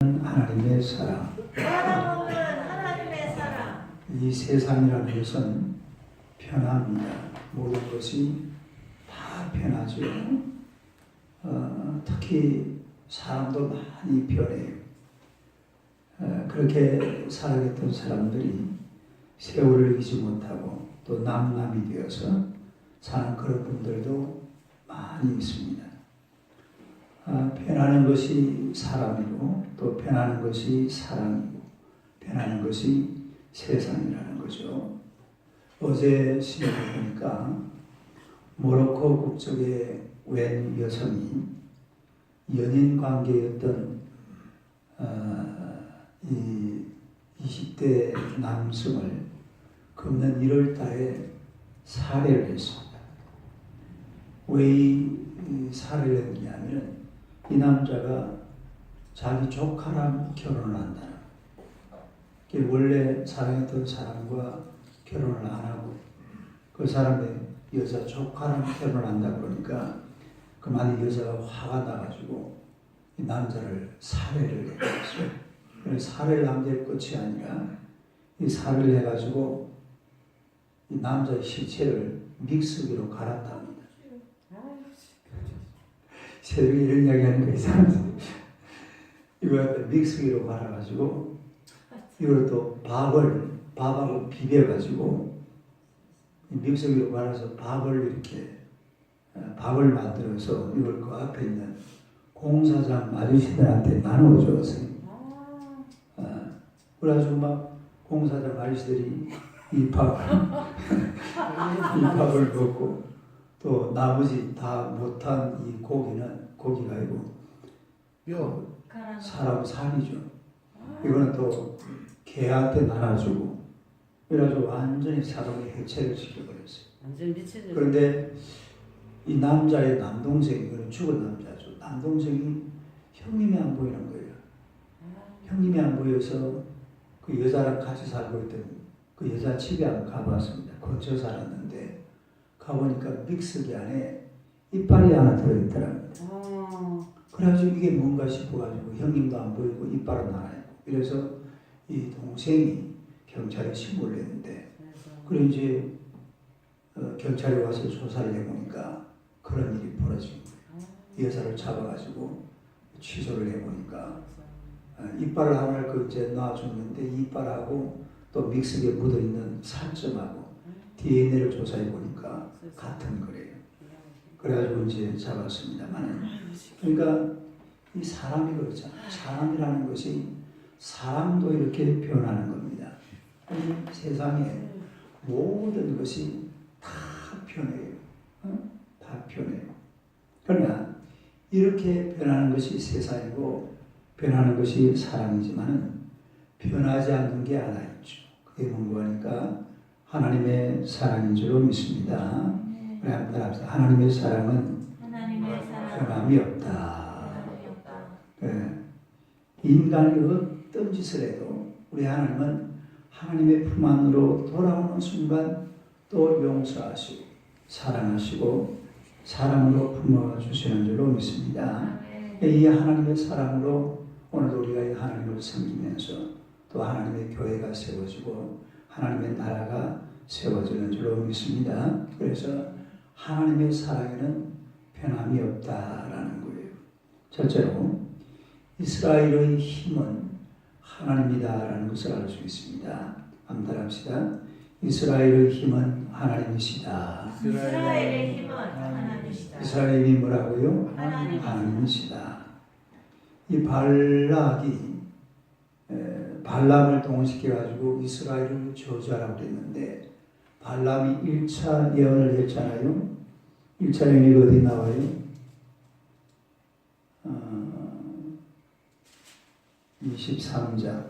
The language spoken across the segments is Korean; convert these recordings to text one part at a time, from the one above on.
하나님의 사랑. 바라보는 하나님의 사랑. 이 세상이라는 것은 편합니다. 모든 것이 다 편하죠. 특히 사람도 많이 변해요. 그렇게 살아갔던 사람들이 세월을 이기지 못하고 또 남남이 되어서 사는 그런 분들도 많이 있습니다. 변하는 것이 사람이고 또 변하는 것이 사랑이고 변하는 것이 세상이라는 거죠. 어제 신문을 보니까 모로코 국적의 웬 여성이 연인 관계였던 이 20대 남성을 금년 1월 달에 살해를 했습니다. 왜 이 살해를 했냐면 이 남자가 자기 조카랑 결혼을 한다는 거예요. 원래 사랑했던 사람과 결혼을 안 하고 그 사람의 여자 조카랑 결혼을 한다 그러니까 그만 이 여자가 화가 나가지고 이 남자를 살해를 했어요. 그래서 살해를 한 게 끝이 아니라 이 살해를 해가지고 이 남자의 시체를 믹서기로 갈았답니다. 새벽에 이런 이야기 하는 거 이상하죠. 이걸 믹서기로 갈아가지고 이걸 또 밥하고 비벼가지고 믹서기로 갈아서 밥을 만들어서 이걸 그 앞에 있는 공사장 아저씨들한테 나눠줬어요. 그래가지고 막 공사장 아저씨들이 이 밥을 먹고 또 나머지 다 못한 이 고기가 아니고 사람 살이죠. 이거는 또 개한테 나눠주고 그래가지고 완전히 사람을 해체를 시켜버렸어요. 완전 미치죠. 그런데 이 남자의 남동생이, 이거는 죽은 남자죠. 남동생이 형님이 안 보이는 거예요. 형님이 안 보여서 그 여자랑 같이 살고 있던 그 여자 집에 한번 가봤습니다. 거쳐 살았는데 가보니까 믹서기 안에 이빨이 하나 들어있더라고요. 그래가지고 이게 뭔가 싶어가지고 형님도 안 보이고 이빨은 하나 있고 이래서 이 동생이 경찰에 신고를 했는데 그래 이제 경찰이 와서 조사를 해보니까 그런 일이 벌어진 거예요. 이 여자를 잡아가지고 취소를 해보니까 이빨을 하나를 그 이제 놔줬는데 이빨하고 또 믹서기에 묻어있는 살점하고 DNA를 조사해 보니까 같은 거래요. 그래가지고 이제 잡았습니다만, 그러니까 이 사람이 그렇잖아요. 사람이라는 것이 사람도 이렇게 변하는 겁니다. 이 세상에 모든 것이 다 변해요. 다 변해요. 그러나 이렇게 변하는 것이 세상이고 변하는 것이 사람이지만 변하지 않는 게 하나 있죠. 그게 뭔가 하나님의 사랑인 줄로 믿습니다. 하나님의 사랑은 변함이 없다. 인간이 어떤 짓을 해도 우리 하나님은 하나님의 품 안으로 돌아오는 순간 또 용서하시고 사랑하시고 사랑으로 품어주시는 줄로 믿습니다. 이 하나님의 사랑으로 오늘도 우리가 이 하나님을 섬기면서 또 하나님의 교회가 세워지고 하나님의 나라가 세워지는 줄로 믿습니다. 그래서 하나님의 사랑에는 변함이 없다라는 거예요. 첫째로 이스라엘의 힘은 하나님이다라는 것을 알 수 있습니다. 한번 따라합시다. 이스라엘의 힘은 하나님이시다. 이스라엘의 힘은 하나님이시다. 이스라엘이 뭐라고요? 하나님이시다. 이 발람을 동원시켜가지고 이스라엘을 저주하라고 그랬는데 발람이 1차 예언을 했잖아요. 1차 예언이 어디 나와요? 23장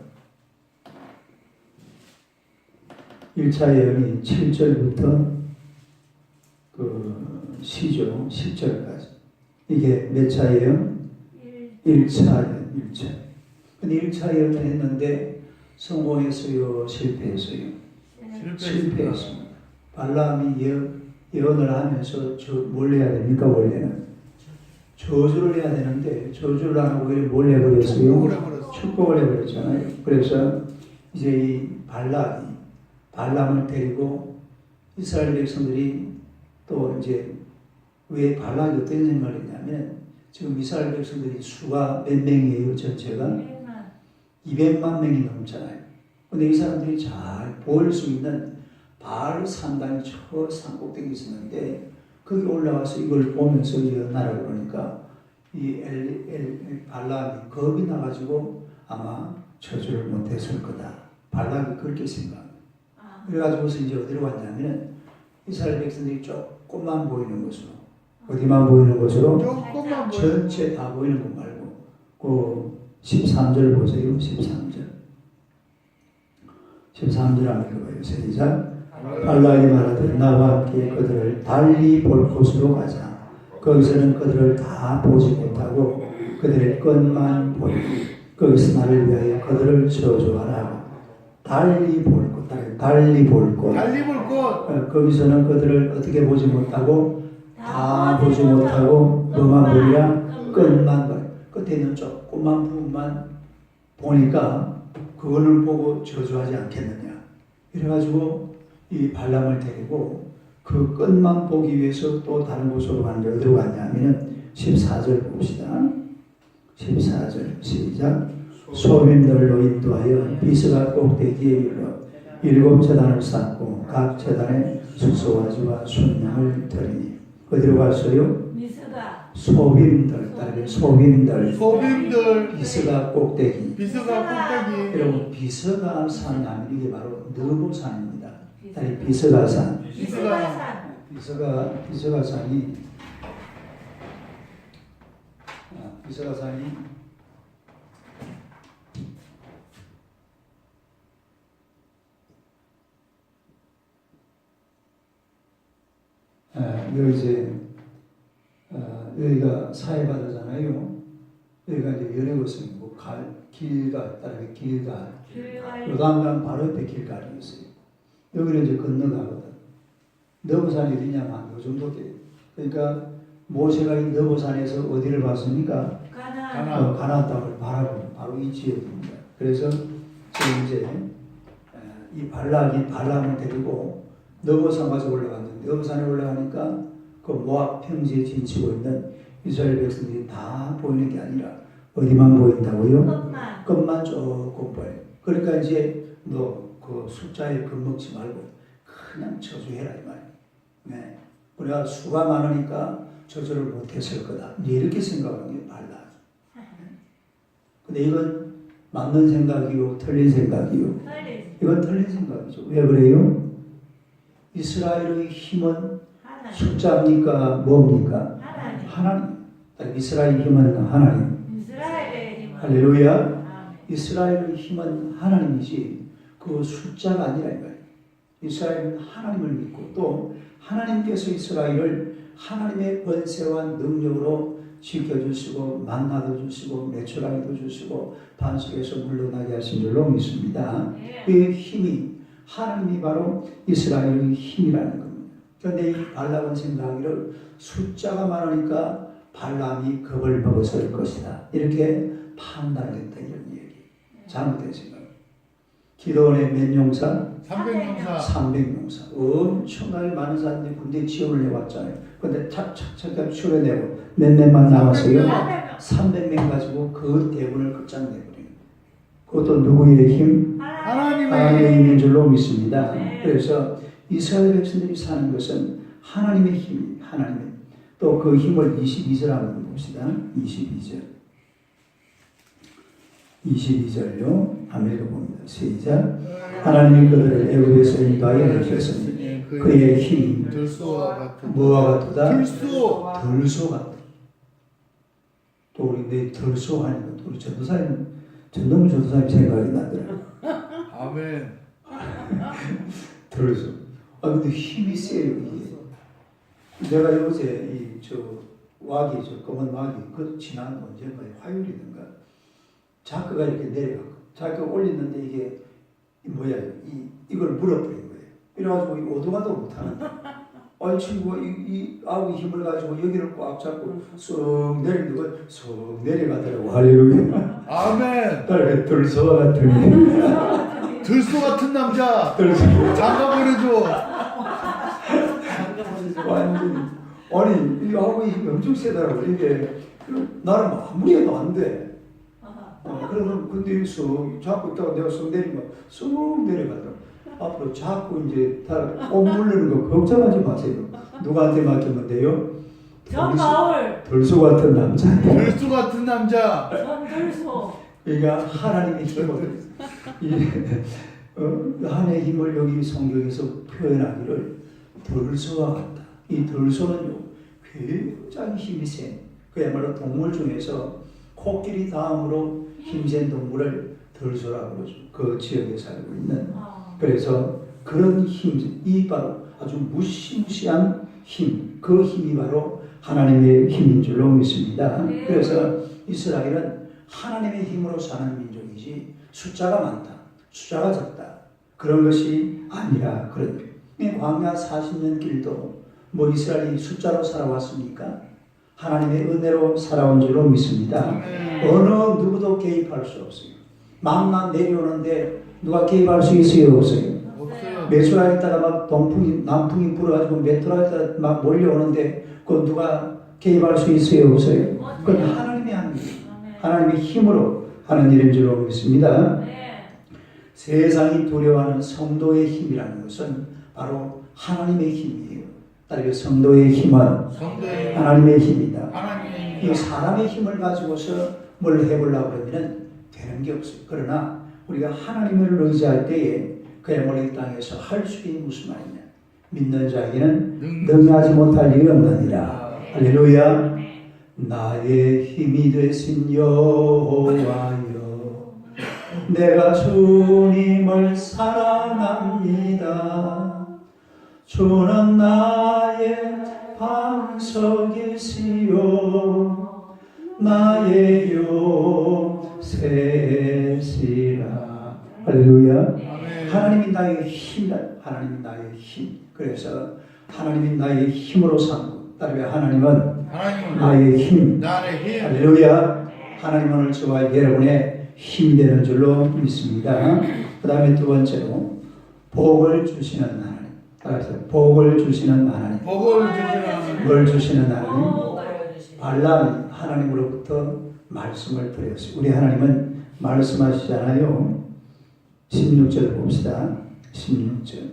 1차 예언이 7절부터 그 시죠. 10절까지 이게 몇 차 예언? 1차 예언. 1차. 근데 1차 예언을 했는데 성공했어요? 실패했어요? 실패했습니다. 발람이 예언을 하면서 뭘 해야 됩니까? 원래는 저주를 해야 되는데 저주를 안 하고 뭘 해버렸어요? 축복을 해버렸잖아요. 그래서 이제 이 발람을 데리고 이스라엘 백성들이 또 이제 왜 발락이 어떤 생각을 했냐면 지금 이스라엘 백성들이 수가 몇 명이에요? 전체가 200만 명이 넘잖아요. 근데 이 사람들이 잘 보일 수 있는 바알 산당이 저 산꼭대기에 있었는데 거기 올라가서 이걸 보면서 일어나라 그러니까 이 발락이 겁이 나가지고 아마 저주를 못했을 거다. 발락이 그렇게 생각합니다. 그래가지고서 이제 어디로 갔냐면 이스라엘 백성들이 조금만 보이는 곳으로 어디만 보이는 곳으로 조금만 전체 다 보이는 것 말고 그 13절 보세요. 13절 한번 읽어봐요. 시작. 발락이 말하되 나와 함께 그들을 달리 볼 곳으로 가자. 거기서는 그들을 다 보지 못하고 그들의 것만 보이고 거기서 나를 위하여 그들을 저주하라. 달리 볼 곳. 거기서는 그들을 어떻게 보지 못하고 다 보지 못하고 뭐만 보이냐? 끝만 보여. 끝에 있는 조그만 부분만 보니까 그거를 보고 저주하지 않겠느냐. 이래가지고 이 발람을 데리고 그 끝만 보기 위해서 또 다른 곳으로 가는데 어디로 갔냐면 14절 봅시다. 14절 시작. 소민들로 인도하여 비스가 꼭대기에 이르러 7 제단을 쌓고 각 제단에 숙소와지와 순양을 드리니 어디로 갔어요? 미스가 소빔들 비스가 꼭대기 여러분 비스가 산이 이게 바로 느보산입니다. 다리 비스가 산 비스가 산이 여기 이제 여기가 사해바다잖아요. 여기가 이제 연해고성이고 길갈 따라게 길갈 요단강 바로 옆에 길갈이 있어요. 여기를 이제 건너가거든. 너보산이 어디냐면 요 정도 돼요. 그러니까 모세가 이 너보산에서 어디를 봤습니까? 가나안 땅을 바라보는 바로 이 지역입니다. 그래서 지금 이제 이 발람을 데리고 너보산까지 올라갔는데 너보산에 올라가니까 그 모압 평지에 진치고 있는 이스라엘 백성들이 다 보이는 게 아니라 어디만 보인다고요? 끝만 조금 보여요. 그러니까 이제 너 그 숫자에 겁먹지 말고 그냥 저주해라 이 말이에요. 네. 우리가 수가 많으니까 저주를 못했을 거다. 이렇게 생각하는 게 발라. 근데 이건 맞는 생각이요, 틀린 생각이요. 이건 틀린 생각이죠. 왜 그래요? 이스라엘의 힘은 숫자입니까? 뭡니까? 하나님. 이스라엘의 힘은 하나님. 할렐루야. 이스라엘의 힘은 하나님이지 그 숫자가 아니라 이 말이에요. 이스라엘은 하나님을 믿고 또 하나님께서 이스라엘을 하나님의 권세와 능력으로 지켜주시고 만나도 주시고 매출하기도 주시고 반석에서 물러나게 하신 줄로 믿습니다. 그 힘이 하나님이 바로 이스라엘의 힘이라는 겁니다. 그런데 이 발람은 생각하기를 숫자가 많으니까 발람이 겁을 먹었을 것이다. 이렇게 판단을 했다. 이런 얘기. 잘못된 생각. 기도원의 몇 용사? 300용사. 엄청나게 많은 사람들이 군대 지원을 해왔잖아요. 근데 착착착 추려내고 몇 명만 남았어요? 300명 가지고 그 대군을 끝장내버려요. 그것도 누구의 힘? 하나님의 힘인 줄로 믿습니다. 그래서 이스라엘 백성들이 사는 것은 하나님의 힘, 하나님의 또 그 힘을 22절 한번 봅시다. 22절요. 한번 읽어봅니다. 시작. 하나님이 그들을 애굽에서 인도하여 내셨으니 그의 힘이 뭐와 같도다? 들소 같다. 또 우리 내 들소 하니까 우리 전도사님 전동주 전도사님 생각이 나더라. 아멘. 들소. 근데 힘이 세요 이게. 내가 요새 검은 왁이 그 지난 언젠가에 화요일이든가 자크가 이렇게 내려가고 자크가 올리는데 이게 뭐야 이걸 물어버린 거예요. 이래가지고 오도가도 못하는데 이 친구가 이 아우의 힘을 가지고 여기를 꽉 잡고 쑥 내리는 쑥 내려가더라고. 할렐루야. 아멘. 딸 들소와 같으니 들소 같은 남자. 들소 장가 보내줘. 완전히 아니 이 아우의 힘이 엄청 세더라고. 이게 나는 아무리 해도 안 돼. 그러면 근데 쑥 자꾸 있다가 내가 쑥 내리면 쑥 내려가더라고. 앞으로 자꾸 이제 다옷 물르는 거 걱정하지 마세요. 누구한테 맡기면 돼요? 전 바울. 들소 같은 남자. 들소 같은 남자. 전 들소. 그러니까 하나님의 힘을 하나님의 힘을 여기 성경에서 표현하기를 들소와 같다. 이 들소는요 굉장히 힘이 센 그야말로 동물 중에서 코끼리 다음으로 힘센 동물을 들소라고 그러죠. 그 지역에 살고 있는. 그래서 그런 힘, 이 바로 아주 무시무시한 힘, 그 힘이 바로 하나님의 힘인 줄로 믿습니다. 그래서 이스라엘은 하나님의 힘으로 사는 민족이지 숫자가 많다, 숫자가 적다 그런 것이 아니라 그런 광야 40년 길도 뭐 이스라엘이 숫자로 살아왔습니까? 하나님의 은혜로 살아온 줄로 믿습니다. 어느 누구도 개입할 수 없어요. 망나 내려오는데 누가 개입할 수 있어요? 없어요? 없어요. 메수라에다가 막 동풍이 남풍이 불어가지고 메트라에다 막 몰려오는데 그 누가 개입할 수 있어요? 없어요? 그건 하나님이 하는 일, 하나님의 힘으로 하는 일인 줄로 믿습니다. 세상이 두려워하는 성도의 힘이라는 것은 바로 하나님의 힘이에요. 따라서 성도의 힘은 하나님의 힘이다. 이 사람의 힘을 가지고서 뭘 해보려고 그러면 되는 게 없어요. 그러나 우리가 하나님을 의지할 때에 그야말로 이 땅에서 할 수 있는 무슨 말이냐. 믿는 자에게는 능하지 못할 일이 없느니라. 할렐루야. 나의 힘이 되신 여호와여 내가 주님을 사랑합니다. 주는 나의 방석이시요 나의 요새시라. 할렐루야. 하나님이 나의 힘이다. 하나님이 나의 힘. 그래서 하나님이 나의 힘으로 살고 따르며 하나님은 나의 힘. 할렐루야. 하나님은 오늘 저와 여러분의 힘이 되는 줄로 믿습니다. 그 다음에 두 번째로 복을 주시는 하나님. 따라서 복을 주시는 하나님. 뭘 주시는 하나님? 발람이 하나님으로부터 말씀을 드렸어요. 우리 하나님은 말씀하시잖아요. 16절 봅시다. 16절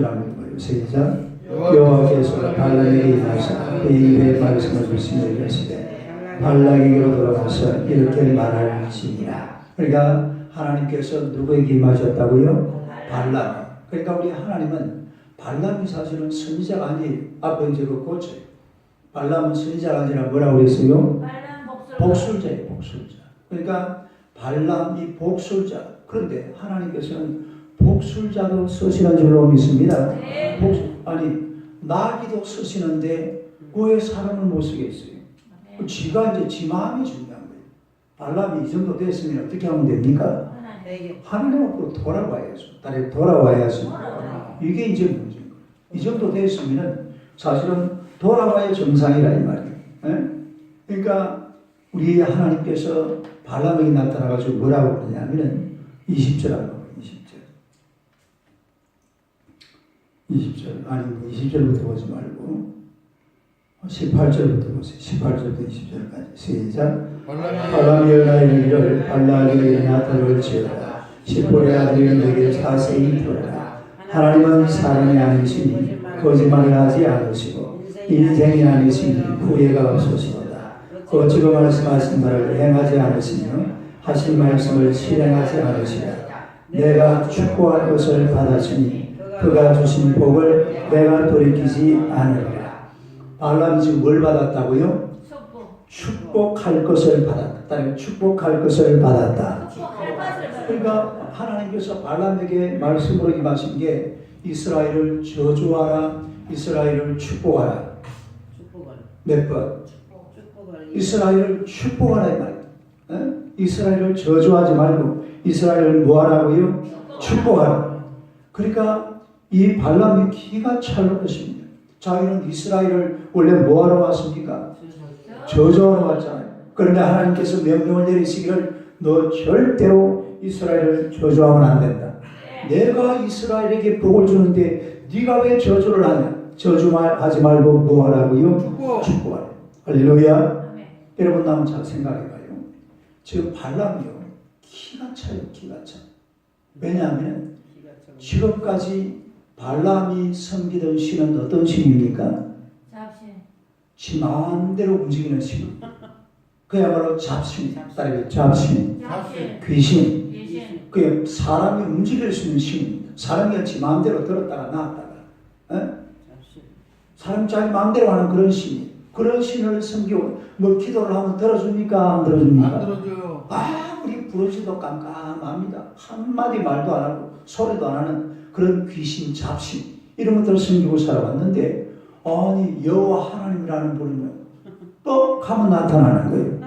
한번 읽어요. 시작. 여호와께서 발람에게 임하사 그의 입에 말씀을 주시며 이르시되 발락에게로 돌아가서 이렇게 말할지니라. 그러니까 하나님께서 누구에게 임하셨다고요? 발람. 그러니까 우리 하나님은 발람이 사실은 선지자가 아니에요. 앞에 이제 그 고쳐요. 발람은 선지자가 아니라 뭐라고 그랬어요? 복술자예요. 복술자. 그러니까 발람이 복술자. 그런데 하나님께서는 복술자도 쓰시는 줄로 믿습니다. 나귀도 쓰시는데 왜 사람을 못 쓰겠어요? 지가 이제 지 마음이 중요한 거예요. 발람이 이 정도 됐으면 어떻게 하면 됩니까? 하나님 앞으로 돌아와야죠. 딸이 돌아와야지. 이게 이제 문제인 거예요. 이 정도 됐으면 사실은 돌아와야 정상이라 이 말이에요. 그러니까 우리 하나님께서 발람에게 나타나가지고 뭐라고 그러냐면은 20절하고 20절 아니 20절부터 보지 말고 18절부터 보세요. 18절부터 20절까지 시작. 발람이 일어나여 이르기를 발락이 나타를 지어라. 시볼의 아들이 너에게 자세히 들어라. 하나님은 사람이 아니시니 거짓말을 하지 않으시고 인생이 아니시니 후회가 없으시도다. 어찌로 말씀하신 말을 행하지 않으시며 하신 말씀을 실행하지 않으시라. 내가 축복할 것을 받았으니 그가 주신 복을 내가 돌이키지 않으리라. 발람이 지금 뭘 받았다고요? 축복할 것을 받았다. 축복할 것을 받았다. 그러니까 하나님께서 발람에게 말씀으로 임하신 게 이스라엘을 저주하라, 이스라엘을 축복하라. 몇 번? 이스라엘을 축복하라 이 말이에요. 이스라엘을 저주하지 말고 이스라엘을 뭐하라고요? 축복하라. 그러니까 이 발람이 기가 찰 것입니다. 자기는 이스라엘을 원래 뭐하러 왔습니까? 저주하러 왔잖아요. 그런데 하나님께서 명령을 내리시기를 너 절대로 이스라엘을 저주하면 안 된다. 내가 이스라엘에게 복을 주는데 네가 왜 저주를 하냐? 저주하지 말고 뭐 하라고요? 축복하라. 할렐루야. 여러분 한번 잘 생각해봐요. 지금 발람이요 기가 차요. 기가 차. 왜냐하면 지금까지 발람이 섬기던 신은 어떤 신입니까? 잡신. 지 마음대로 움직이는 신. 그야말로 잡신. 따르게 잡신. 잡신. 귀신. 귀신. 그 사람이 움직일 수 있는 신입니다. 사람이 지 마음대로 들었다가 놨다가. 사람 자기 마음대로 하는 그런 신이. 그런 신을 섬기고 뭐 기도를 하면 들어줍니까? 안 들어줍니까? 안 들어줘요. 아무리 부르지도 깜깜합니다. 한마디 말도 안 하고 소리도 안 하는 그런 귀신, 잡신 이런 것들을 섬기고 살아왔는데 아니 여호와 하나님이라는 분이면 뻑하면 나타나는 거예요.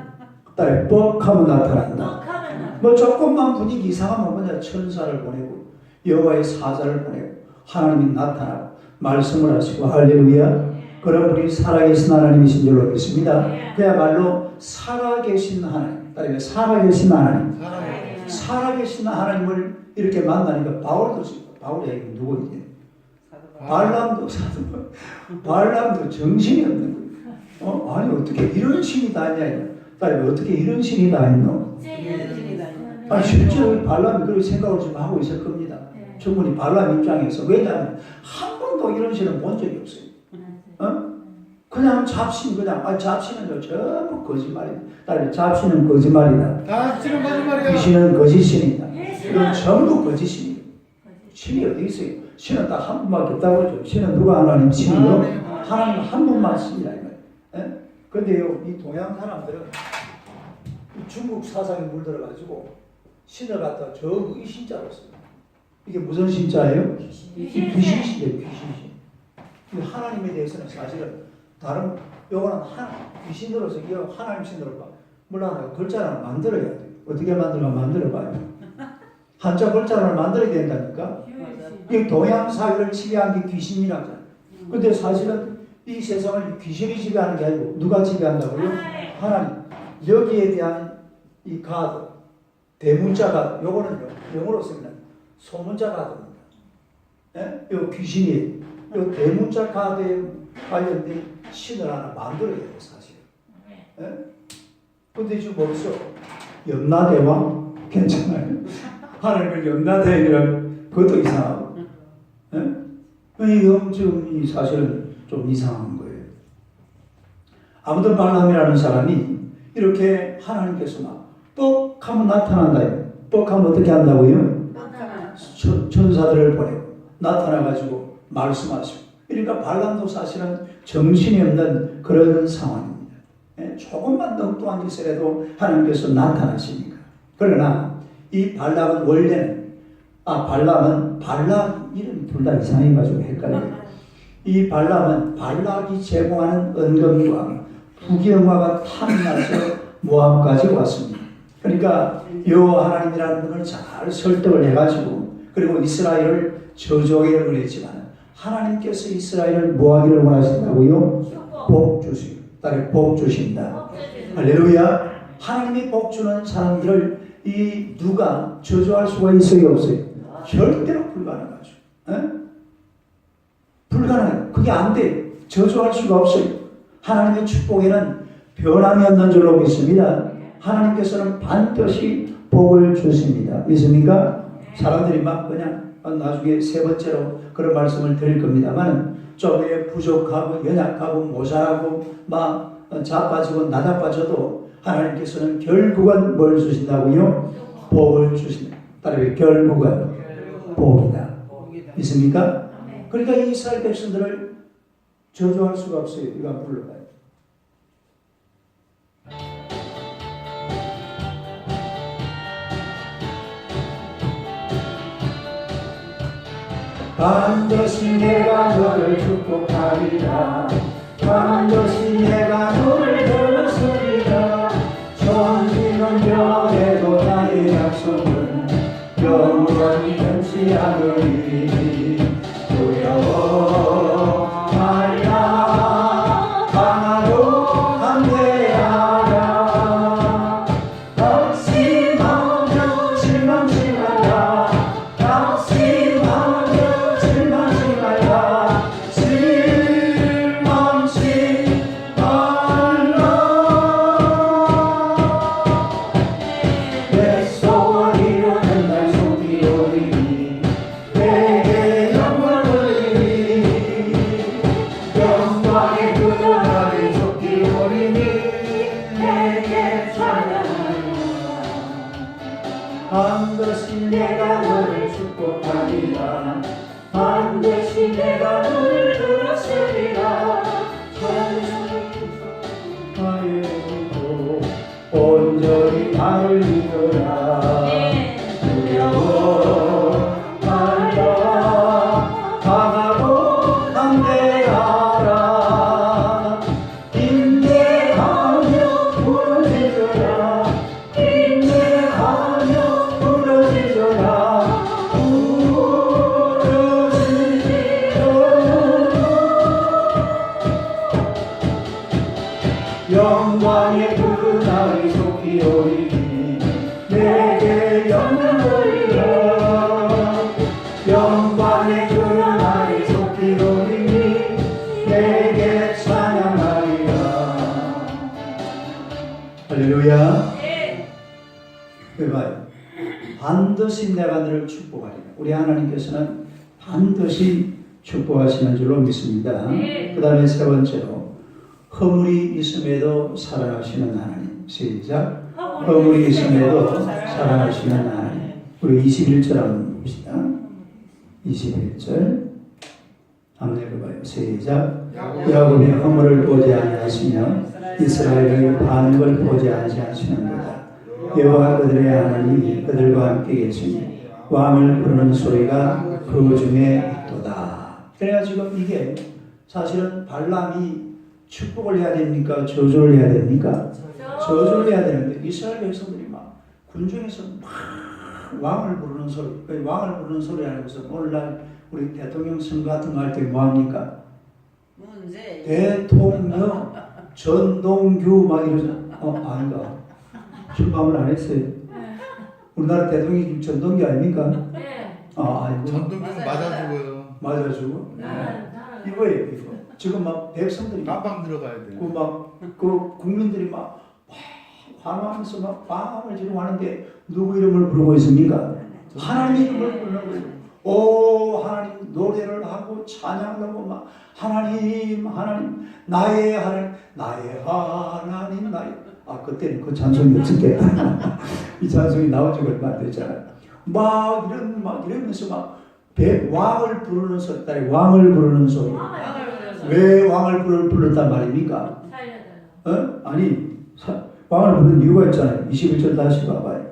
딸 뻑하면 나타난다. 뻑하면 뭐 조금만 분위기 이상하면 그냥 천사를 보내고 여호와의 사자를 보내고 하나님이 나타나고 말씀을 하시고 할렐루야. 그런 분이 살아계신 하나님이신 줄로 믿습니다. 그야말로 살아계신 하나님, 따르게 살아계신 하나님, 살아계신 하나님을 이렇게 만나니까 바울도 지금 바울이 누구인데 발람도 사도 발람도 정신이 없는 거예요. 아니 어떻게 이런 신이 다 있냐? 따르게 어떻게 이런 신이 다 있노? 아니 실제로 발람이 그렇게 생각을 좀 하고 있을 겁니다. 충분히 발람 입장에서 왜냐하면 한 번도 이런 신을 본 적이 없어요. 그냥 잡신 그냥 잡신은 전부 거짓말이다. 딸 잡신은 거짓말이다. 잡신은 거짓말이야. 귀신은 거짓신이다. 이건 전부 거짓신이에요. 신이 어디 있어요? 신은 딱 한 분밖에 없다고 그러죠. 신은 누가 하나님 신이요? 하나님 한 분만 신이라 이거예요. 그런데요 이 동양 사람들은 이 중국 사상에 물들어가지고 신을 갖다 저이 신자로 써요. 이게 무슨 신자예요? 귀신신이에요. 귀신신. 하나님에 대해서는 사실은 다른 요거는 귀신으로서 이 하나님 신으로 봐. 물론 글자를 만들어야 돼요. 어떻게 만들어봐요. 한자 글자를 만들어야 된다니까. 이 동양 사회를 지배한 게 귀신이라잖아요. 근데 사실은 이 세상을 귀신이 지배하는 게 아니고 누가 지배한다고요? 하나님. 여기에 대한 이 가드, 대문자 가드, 요거는요 영어로 쓰면 소문자 가드입니다. 요 귀신이 요 대문자 가드에 관련된 신을 하나 만들어야 돼요, 사실. 근데 지금 벌써 염라대왕 괜찮아요? 하나님을 염라대왕이라면 그것도 이상하고. 지금 사실은 좀 이상한 거예요. 아무튼 발람이라는 사람이 이렇게 하나님께서 막 뻑하면 나타난다. 뻑하면 어떻게 한다고요? 천사들을 보내고 나타나가지고 말씀하시고. 그러니까 발람도 사실은 정신이 없는 그런 상황입니다. 조금만 엉뚱한 짓을 해도 하나님께서 나타나시니까. 그러나 이 발람은 원래는 발람 이름이 둘 다 이상해가지고 헷갈려요. 이 발람은 발락이 제공하는 은금과 부경화가 탐나서 모압까지 왔습니다. 그러니까 여호와 하나님이라는 분을 잘 설득을 해가지고 그리고 이스라엘을 저주하기를 원했지만 하나님께서 이스라엘을 뭐하기를 원하신다고요? 복 주시고 딸에 복 주신다. 할렐루야. 하나님이 복 주는 사람들을 이 누가 저주할 수가 있어요 없어요? 절대로 불가능하죠. 불가능해요. 그게 안 돼요. 저주할 수가 없어요. 하나님의 축복에는 변함이 없는 줄로 믿습니다. 하나님께서는 반드시 복을 주십니다. 믿습니까? 사람들이 막 그냥 나중에 세 번째로 그런 말씀을 드릴 겁니다만 좀 부족하고 연약하고 모자라고 막 자빠지고 나자빠져도 하나님께서는 결국은 뭘 주신다고요? 복을 주신다. 따라서 결국은 복이다. 믿습니까? 그러니까 이 이스라엘 백성들을 저주할 수가 없어요. 이거 불러봐요. 반드시 내가 너를 축복하리라. 반드시 내가 너를 들으리라. 천지는 변해도 나의 약속은 영원히 변치 않으리. 반드시 내가 너를 축복하리라. 반드시 내가 너를 들었으리라. 하여도 온전히 나를 믿어라. 두려워 말라. 강하고 담대하라. 인내하며 부르짖어라. 인내하며 부르짖어라. 영광의 그 날이 속히 오리니 내게 영광이라. 영광의 그 날이 속히 오리니 내게 찬양하리라. 할렐루야. 그봐요. 반드시 내가 너를 축복하리라. 우리 하나님께서는 반드시 축복하시는 줄로 믿습니다. 그 다음에 세 번째로 허물이 있음에도 사랑하시는 하나님. 시작. 허물이 있음에도 사랑하시는 하나님. 우리 21절 한번 봅시다. 21절 한번 읽어봐요. 시작. 야곱의 허물을 보지 아니하시며 이스라엘의 반역을 보지 아니하시는도다. 여호와 그들의 하나님이 그들과 함께 계시니 왕을 부르는 소리가 그 중에 있도다. 그래야 지금 이게 사실은 발람이 축복을 해야 됩니까? 저주를 해야 됩니까? 저주를 해야 되는데 이스라엘 백성들이 막 군중에서 막 왕을 부르는 소리, 왕을 부르는 소리라는 것은 오늘날 우리 대통령 선거 같은 거 할 때 뭐합니까? 문제 대통령 전동규 막 이러죠. 아닌가? 출마을 안 했어요. 우리나라 대통령이 전동규 아닙니까? 아니고 전동규 맞아주고요. 맞아주고 이거예요. 이거 지금 막 백성들이 깜빵 들어가야 돼. 그 국민들이 막 환호하면서 막 밤을 지르고 하는데 누구 이름을 부르고 있습니까? 하나님 이름을 부르는 거예요. 오 하나님 노래를 하고 찬양을 하고 막 하나님 나의 하나님 나의 그때는 그 찬송이 없었겠다. 이 찬송이 나온 지 얼마 안 됐잖아요. 막 이러면서 막 왕을 부르는 소리, 왕을 부르는 소리. 왜 왕을 불렀단 말입니까? 아니 왕을 부르는 이유가 있잖아요. 21절 다시 봐봐요.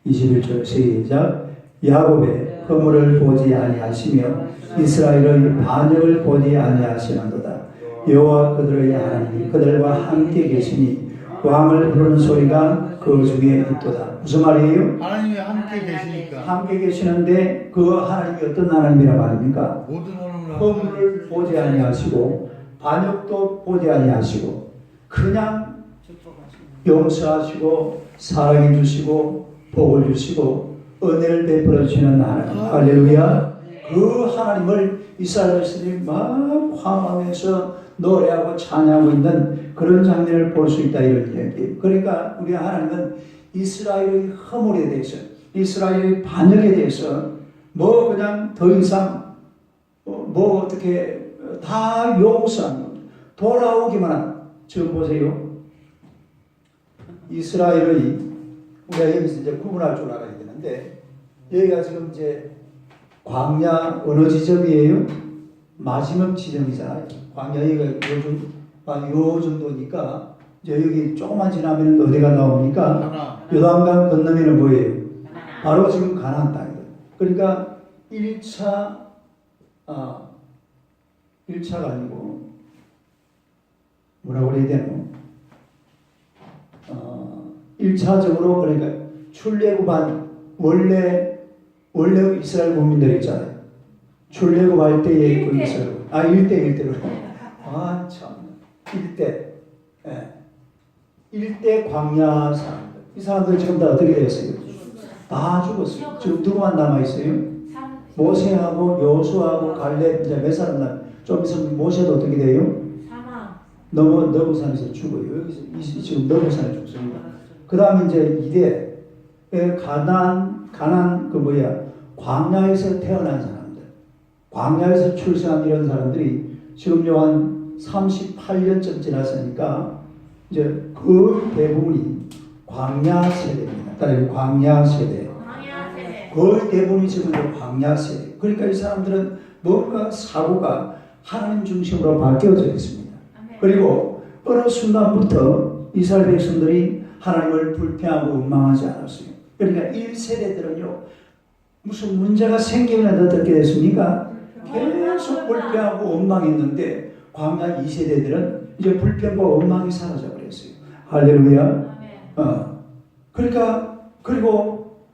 21절 시작. 야곱의 허물을 보지 아니하시며 이스라엘의 반역을 보지 아니하시는도다. 여호와 그들의 하나님이 그들과 함께 계시니 왕을 부르는 소리가 그 중에 있도다. 무슨 말이에요? 하나님이 함께 계시니까. 함께 계시는데 그 하나님이 어떤 하나님이란 말입니까? 모든 허물을 보지 아니하시고 반역도 보지 아니하시고 그냥 용서하시고 사랑해 주시고 복을 주시고 은혜를 베풀어 주시는 하나님. 할렐루야. 그 하나님을 이스라엘 백성들이 막 환호하면서 노래하고 찬양하고 있는 그런 장면을 볼 수 있다 이런 이야기예요. 그러니까 우리 하나님은 이스라엘의 허물에 대해서 이스라엘의 반역에 대해서 뭐 그냥 더 이상 뭐 어떻게 다 용서하는 돌아오기만 한. 지금 보세요. 이스라엘의 우리가 여기서 이제 구분할 줄 알아야 되는데 여기가 지금 이제 광야 어느 지점이에요? 마지막 지점이잖아요. 광야 여기가 요 정도니까 이제 여기 조금만 지나면 어디가 나옵니까? 요단강 건너면은 뭐예요? 바로 지금 가나안 땅이에요. 그러니까 1차가 아니고 뭐라고 그래야 되노? 1차적으로 그러니까 출애굽한 원래 이스라엘 국민들 있잖아요. 출애굽할 때의 그 이스라엘 1대 그래. 참 1대 광야 사람들. 이 사람들 지금 다 어떻게 되었어요? 다 죽었어요. 지금 누구만 남아 있어요? 모세하고 여호수아하고 갈렙 이제 몇 사람 좀 있으면 모세도 어떻게 돼요? 너부산에서 죽어요. 여기서 지금 너부산에 죽습니다. 그 다음에 이제 2대 가나안 광야에서 태어난 사람들, 광야에서 출생한 이런 사람들이 지금 한 38년쯤 지났으니까 이제 그 대부분이 광야 세대입니다. 따라서 광야 세대. 거의 대부분이 지금 광야 세대. 그러니까 이 사람들은 뭔가 사고가 하나님 중심으로 바뀌어져 있습니다. 그리고 어느 순간부터 이스라엘 백성들이 하나님을 불평하고 원망하지 않았어요. 그러니까 1세대들은요 무슨 문제가 생기면 어떻게 됐습니까? 계속 불평하고 원망했는데 광야 2세대들은 이제 불평과 원망이 사라져 버렸어요. 할렐루야. 그러니까 그리고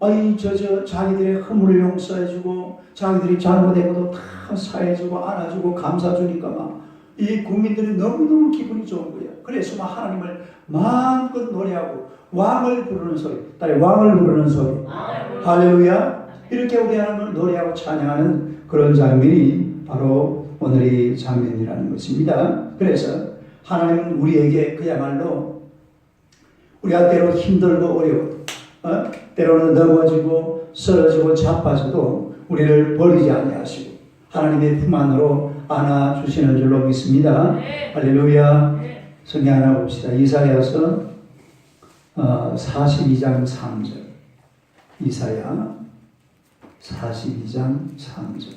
자기들의 허물을 용서해주고 자기들이 잘못한 것도 다 사해주고 안아주고 감사주니까 막 이 국민들이 너무너무 기분이 좋은 거예요. 그래서 막 하나님을 마음껏 노래하고 왕을 부르는 소리, 딸이 왕을 부르는 소리. 할렐루야. 이렇게 우리 하나님을 노래하고 찬양하는 그런 장면이 바로 오늘의 장면이라는 것입니다. 그래서 하나님은 우리에게 그야말로 우리가 때로 힘들고 어려워 때로는 넘어지고 쓰러지고 자빠져도 우리를 버리지 아니하시고 하나님의 품 안으로 안아주시는 줄로 믿습니다. 네. 할렐루야. 네. 성경 하나 봅시다. 이사야서 42장 3절. 이사야 42장 3절.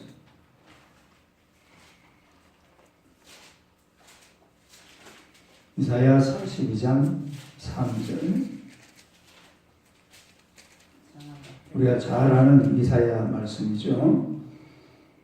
이사야 42장 3절. 우리가 잘 아는 이사야 말씀이죠.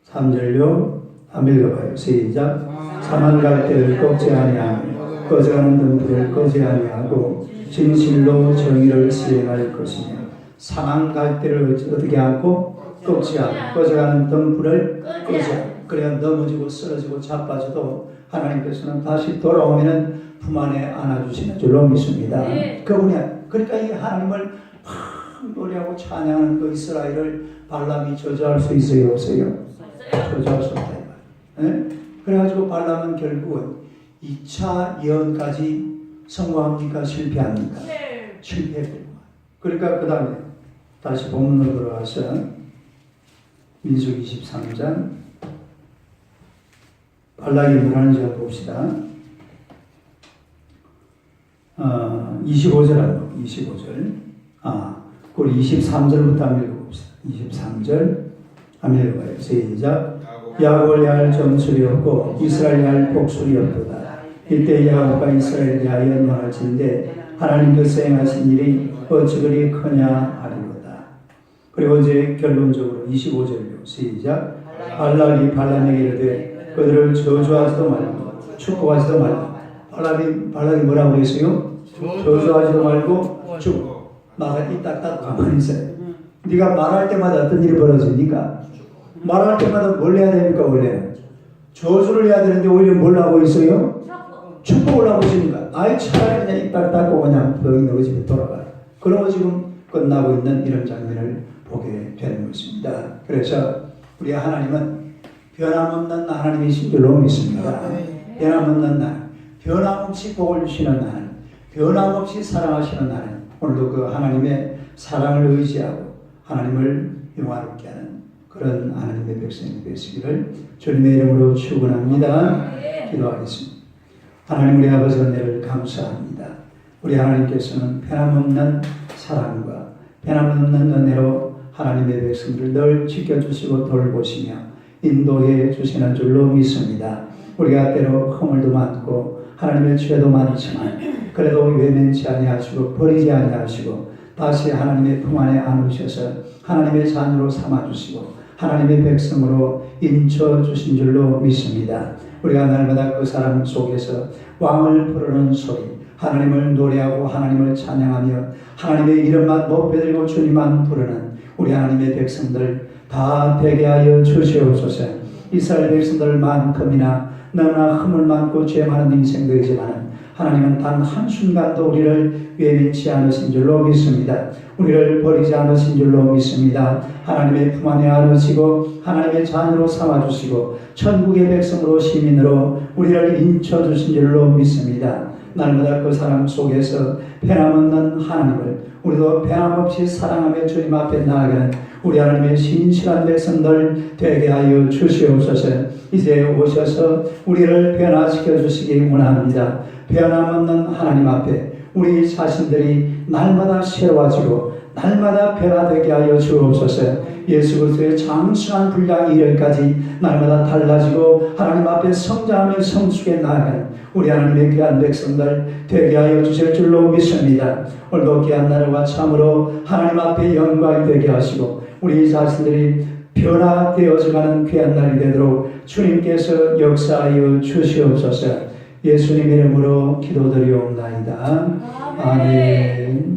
3절요. 한번 읽어봐요. 시작. 사만 갈대를 꺾지 아니하며 꺼져가는 등불을 끄지 아니하고 진실로 정의를 시행할 것이며 사만 갈대를 어떻게 하고 꺾지 않고 꺼져가는 등불을 끄지 않고 그래야 넘어지고 쓰러지고 자빠져도 하나님께서는 다시 돌아오면 품 안에 안아주시는 줄로 믿습니다. 그분이 그러니까 이 하나님을 막 노래하고 찬양하는 그 이스라엘을 발람이 저주할 수 있어요, 없어요? 저주할 수 없다. 네? 그래가지고 발람은 결국은 2차 예언까지 성공합니까? 실패합니까? 네. 실패했고. 그러니까 그 다음에 다시 본문으로 들어가서 민수기 23장 발락이 뭐라는지 한번 봅시다. 25절 한번 25절. 우리 23절부터 한번 읽어봅시다. 23절 한번 읽어봐요. 시작. 야곱을 향할 점술이 없고 이스라엘을 향할 복술이 없도다. 이때 야곱과 이스라엘을 위하여 노할진대 하나님께서 행하신 일이 어찌 그리 크냐 하리로다. 그리고 이제 결론적으로 25절로 시작. 발락이 발람에게 이르되 그들을 저주하지도 말고 축복하지도 말고. 발락이 뭐라고 했어요? 저주하지도 말고 축복. 말을 딱 가만히 있어요. 네가 말할 때마다 어떤 일이 벌어집니까? 말할 때마다 뭘 해야 됩니까? 원래 저주를 해야 되는데 오히려 뭘 하고 있어요? 축복을 하고 있으니까 아예 차라리 그냥 입 딱 닫고 그냥 너희 집에 돌아가. 그러고 지금 끝나고 있는 이런 장면을 보게 되는 것입니다. 그래서 우리 하나님은 변함없는 하나님이신 줄로 믿습니다. 변함없는 하나님, 변함없이 복을 주시는 하나님, 변함없이 사랑하시는 하나님. 오늘도 그 하나님의 사랑을 의지하고 하나님을 영화롭게 하는 그런 하나님의 백성이 되시기를 주님의 이름으로 축원합니다. 기도하겠습니다. 하나님 우리 아버지 은혜를 감사합니다. 우리 하나님께서는 변함없는 사랑과 변함없는 은혜로 하나님의 백성들을 늘 지켜주시고 돌보시며 인도해 주시는 줄로 믿습니다. 우리가 때로 허물도 많고 하나님의 죄도 많지만 그래도 외면치 아니하시고 버리지 아니하시고 다시 하나님의 품 안에 안으셔서 하나님의 자녀로 삼아주시고 하나님의 백성으로 인쳐주신 줄로 믿습니다. 우리가 날마다 그 사랑 속에서 왕을 부르는 소리, 하나님을 노래하고 하나님을 찬양하며 하나님의 이름만 높여드리고 주님만 부르는 우리 하나님의 백성들 다 되게 하여 주시옵소서. 이스라엘 백성들만큼이나 너무나 허물 많고 죄 많은 인생들이지만 하나님은 단 한순간도 우리를 외면치 않으신 줄로 믿습니다. 우리를 버리지 않으신 줄로 믿습니다. 하나님의 품 안에 안으시고 하나님의 자녀로 삼아주시고 천국의 백성으로 시민으로 우리를 인쳐주신 줄로 믿습니다. 날마다 그 사랑 속에서 변함없는 하나님을 우리도 변함없이 사랑하며 주님 앞에 나아가는 우리 하나님의 신실한 백성들 되게 하여 주시옵소서. 이제 오셔서 우리를 변화시켜 주시기 원합니다. 변함없는 하나님 앞에 우리 자신들이 날마다 새로워지고 날마다 변화되게 하여 주옵소서. 예수 그리스도의 장수한 분량 이르기까지 날마다 달라지고 하나님 앞에 성장하며 성숙해 나아가는 우리 하나님의 귀한 백성들 되게 하여 주실 줄로 믿습니다. 오늘도 귀한 나라와 참으로 하나님 앞에 영광이 되게 하시고 우리 자신들이 변화되어져가는 귀한 날이 되도록 주님께서 역사하여 주시옵소서. 예수님 이름으로 기도드리옵나이다. 아멘.